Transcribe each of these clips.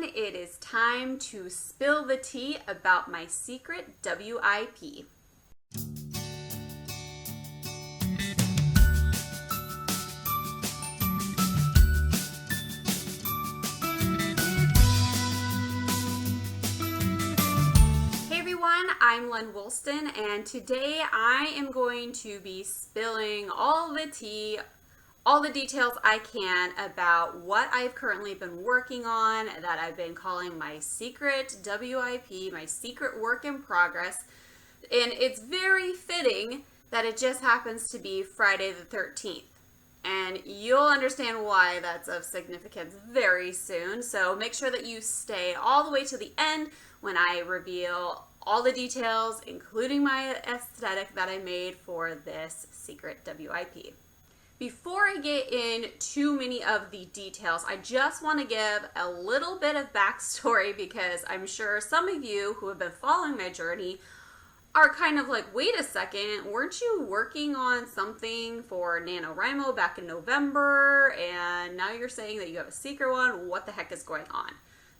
It is time to spill the tea about my secret WIP. Hey everyone, I'm Lenn Woolston, and today I am going to be spilling all the tea, all the details I can about what I've currently been working on that I've been calling my secret WIP, my secret work in progress. And it's very fitting that it just happens to be Friday the 13th. And you'll understand why that's of significance very soon. So make sure that you stay all the way to the end when I reveal all the details, including my aesthetic that I made for this secret WIP. Before I get in too many of the details, I just want to give a little bit of backstory because I'm sure some of you who have been following my journey are kind of like, wait a second, weren't you working on something for NaNoWriMo back in November and now you're saying that you have a secret one? What the heck is going on?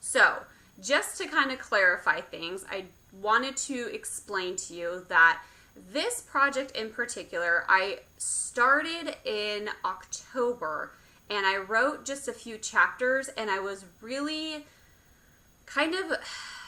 So just to kind of clarify things, I wanted to explain to you that this project in particular, I started in October and I wrote just a few chapters and I was really kind of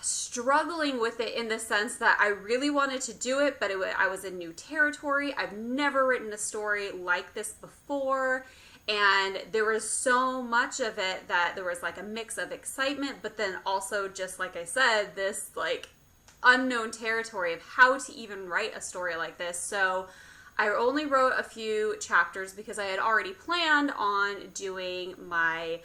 struggling with it in the sense that I really wanted to do it, but I was in new territory. I've never written a story like this before, and there was so much of it that there was like a mix of excitement, but then also, just like I said, this like unknown territory of how to even write a story like this. So I only wrote a few chapters because I had already planned on doing my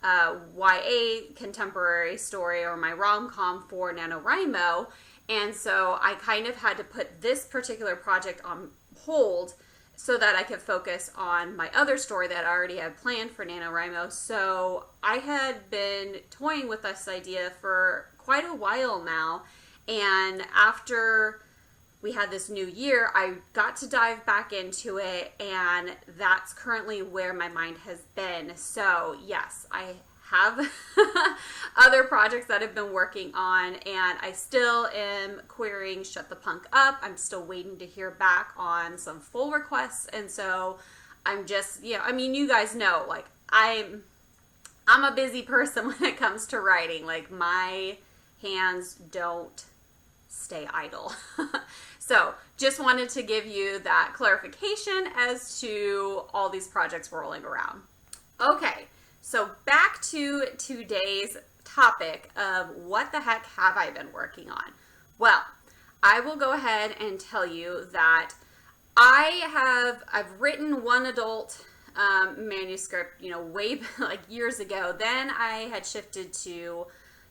YA contemporary story or my rom-com for NaNoWriMo, and so I kind of had to put this particular project on hold so that I could focus on my other story that I already had planned for NaNoWriMo. So I had been toying with this idea for quite a while now, and after we had this new year, I got to dive back into it, and that's currently where my mind has been. So yes, I have other projects that I've been working on, and I still am querying Shut the Punk Up. I'm still waiting to hear back on some full requests, and so I'm just, I mean, you guys know, like, I'm a busy person when it comes to writing. Like, my hands don't stay idle. So just wanted to give you that clarification as to all these projects rolling around. Okay, so back to today's topic of what the heck have I been working on? Well, I will go ahead and tell you that I've written one adult manuscript, way like years ago. Then I had shifted to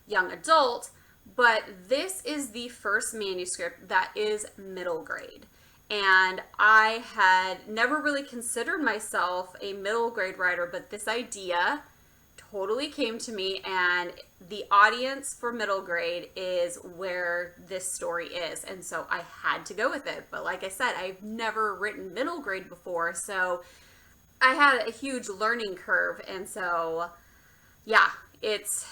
young adult. But this is the first manuscript that is middle grade. And I had never really considered myself a middle grade writer, but this idea totally came to me, and the audience for middle grade is where this story is. And so I had to go with it. But like I said, I've never written middle grade before, so I had a huge learning curve. And so, yeah, it's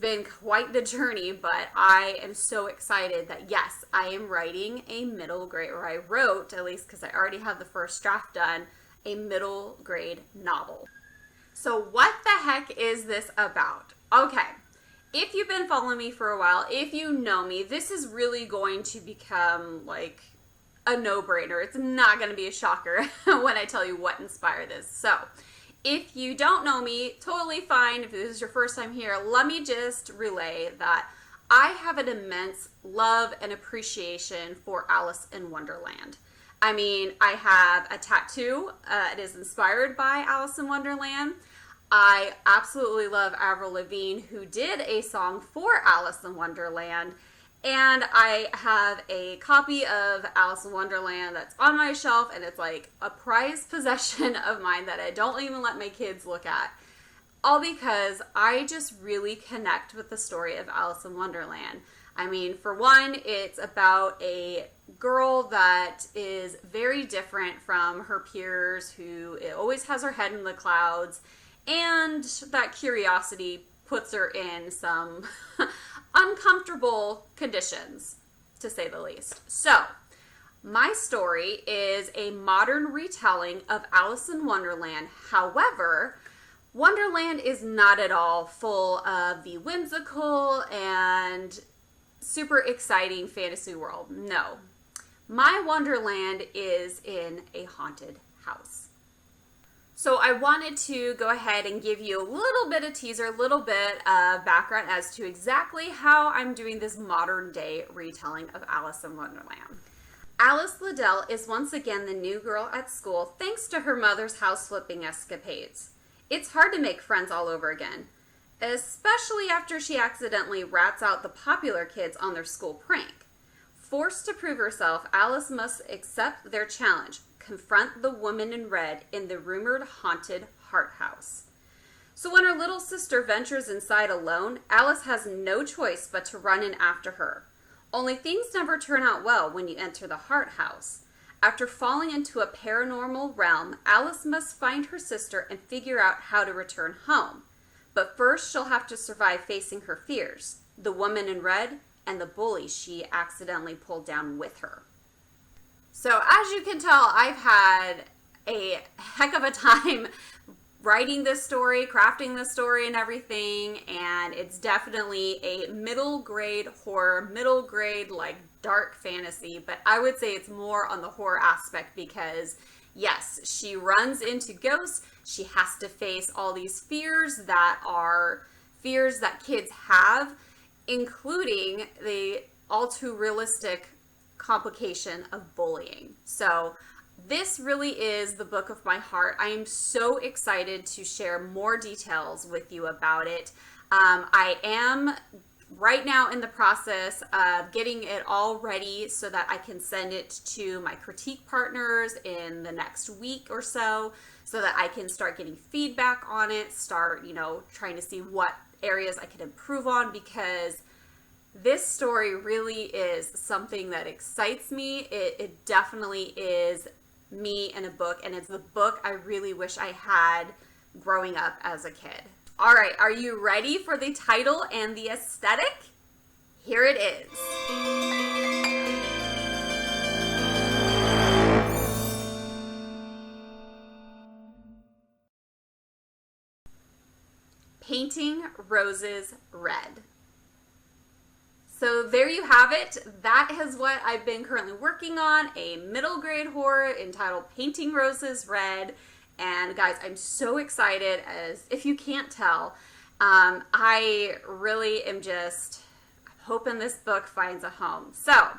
been quite the journey, but I am so excited that yes, I am writing a middle grade, or I wrote, at least because I already have the first draft done, a middle grade novel. So what the heck is this about? Okay, if you've been following me for a while, if you know me, this is really going to become like a no-brainer. It's not going to be a shocker when I tell you what inspired this. So if you don't know me, totally fine. If this is your first time here, let me just relay that I have an immense love and appreciation for Alice in Wonderland. I mean, I have a tattoo. It is inspired by Alice in Wonderland. I absolutely love Avril Lavigne, who did a song for Alice in Wonderland. And I have a copy of Alice in Wonderland that's on my shelf, and it's like a prized possession of mine that I don't even let my kids look at. All because I just really connect with the story of Alice in Wonderland. I mean, for one, it's about a girl that is very different from her peers, who always has her head in the clouds, and that curiosity puts her in some uncomfortable conditions, to say the least. So, my story is a modern retelling of Alice in Wonderland. However, Wonderland is not at all full of the whimsical and super exciting fantasy world. No. My Wonderland is in a haunted house. So I wanted to go ahead and give you a little bit of teaser, a little bit of background as to exactly how I'm doing this modern day retelling of Alice in Wonderland. Alice Liddell is once again the new girl at school thanks to her mother's house flipping escapades. It's hard to make friends all over again, especially after she accidentally rats out the popular kids on their school prank. Forced to prove herself, Alice must accept their challenge, confront the woman in red in the rumored haunted Heart House. So when her little sister ventures inside alone, Alice has no choice but to run in after her. Only things never turn out well when you enter the Heart House. After falling into a paranormal realm, Alice must find her sister and figure out how to return home. But first, she'll have to survive facing her fears, the woman in red, and the bully she accidentally pulled down with her. So as you can tell, I've had a heck of a time writing this story, crafting this story and everything, and it's definitely a middle grade horror, middle grade like dark fantasy, but I would say it's more on the horror aspect because yes, she runs into ghosts, she has to face all these fears that are fears that kids have, including the all too realistic complication of bullying. So this really is the book of my heart. I am so excited to share more details with you about it. I am right now in the process of getting it all ready so that I can send it to my critique partners in the next week or so that I can start getting feedback on it, start, trying to see what areas I can improve on, because this story really is something that excites me. It definitely is me in a book, and it's the book I really wish I had growing up as a kid. All right, are you ready for the title and the aesthetic? Here it is. Painting Roses Red. So there you have it. That is what I've been currently working on, a middle grade horror entitled Painting Roses Red. And guys, I'm so excited, as if you can't tell. I really am just hoping this book finds a home. So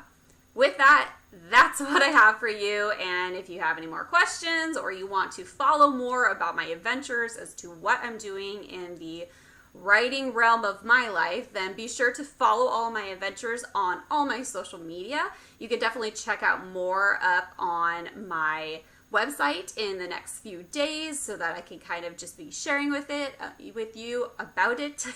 with that, that's what I have for you. And if you have any more questions or you want to follow more about my adventures as to what I'm doing in the writing realm of my life, then be sure to follow all my adventures on all my social media. You can definitely check out more up on my website in the next few days so that I can kind of just be sharing with you about it.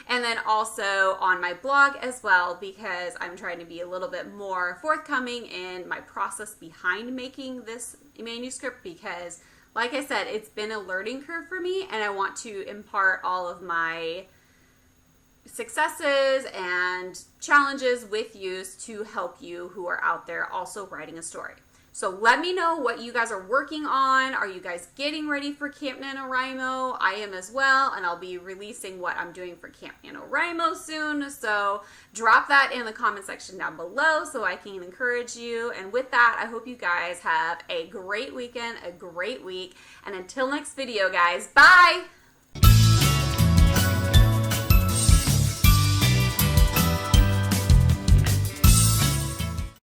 And then also on my blog as well, because I'm trying to be a little bit more forthcoming in my process behind making this manuscript, because like I said, it's been a learning curve for me, and I want to impart all of my successes and challenges with you to help you who are out there also writing a story. So let me know what you guys are working on. Are you guys getting ready for Camp NaNoWriMo? I am as well, and I'll be releasing what I'm doing for Camp NaNoWriMo soon. So drop that in the comment section down below so I can encourage you. And with that, I hope you guys have a great weekend, a great week. And until next video, guys, bye!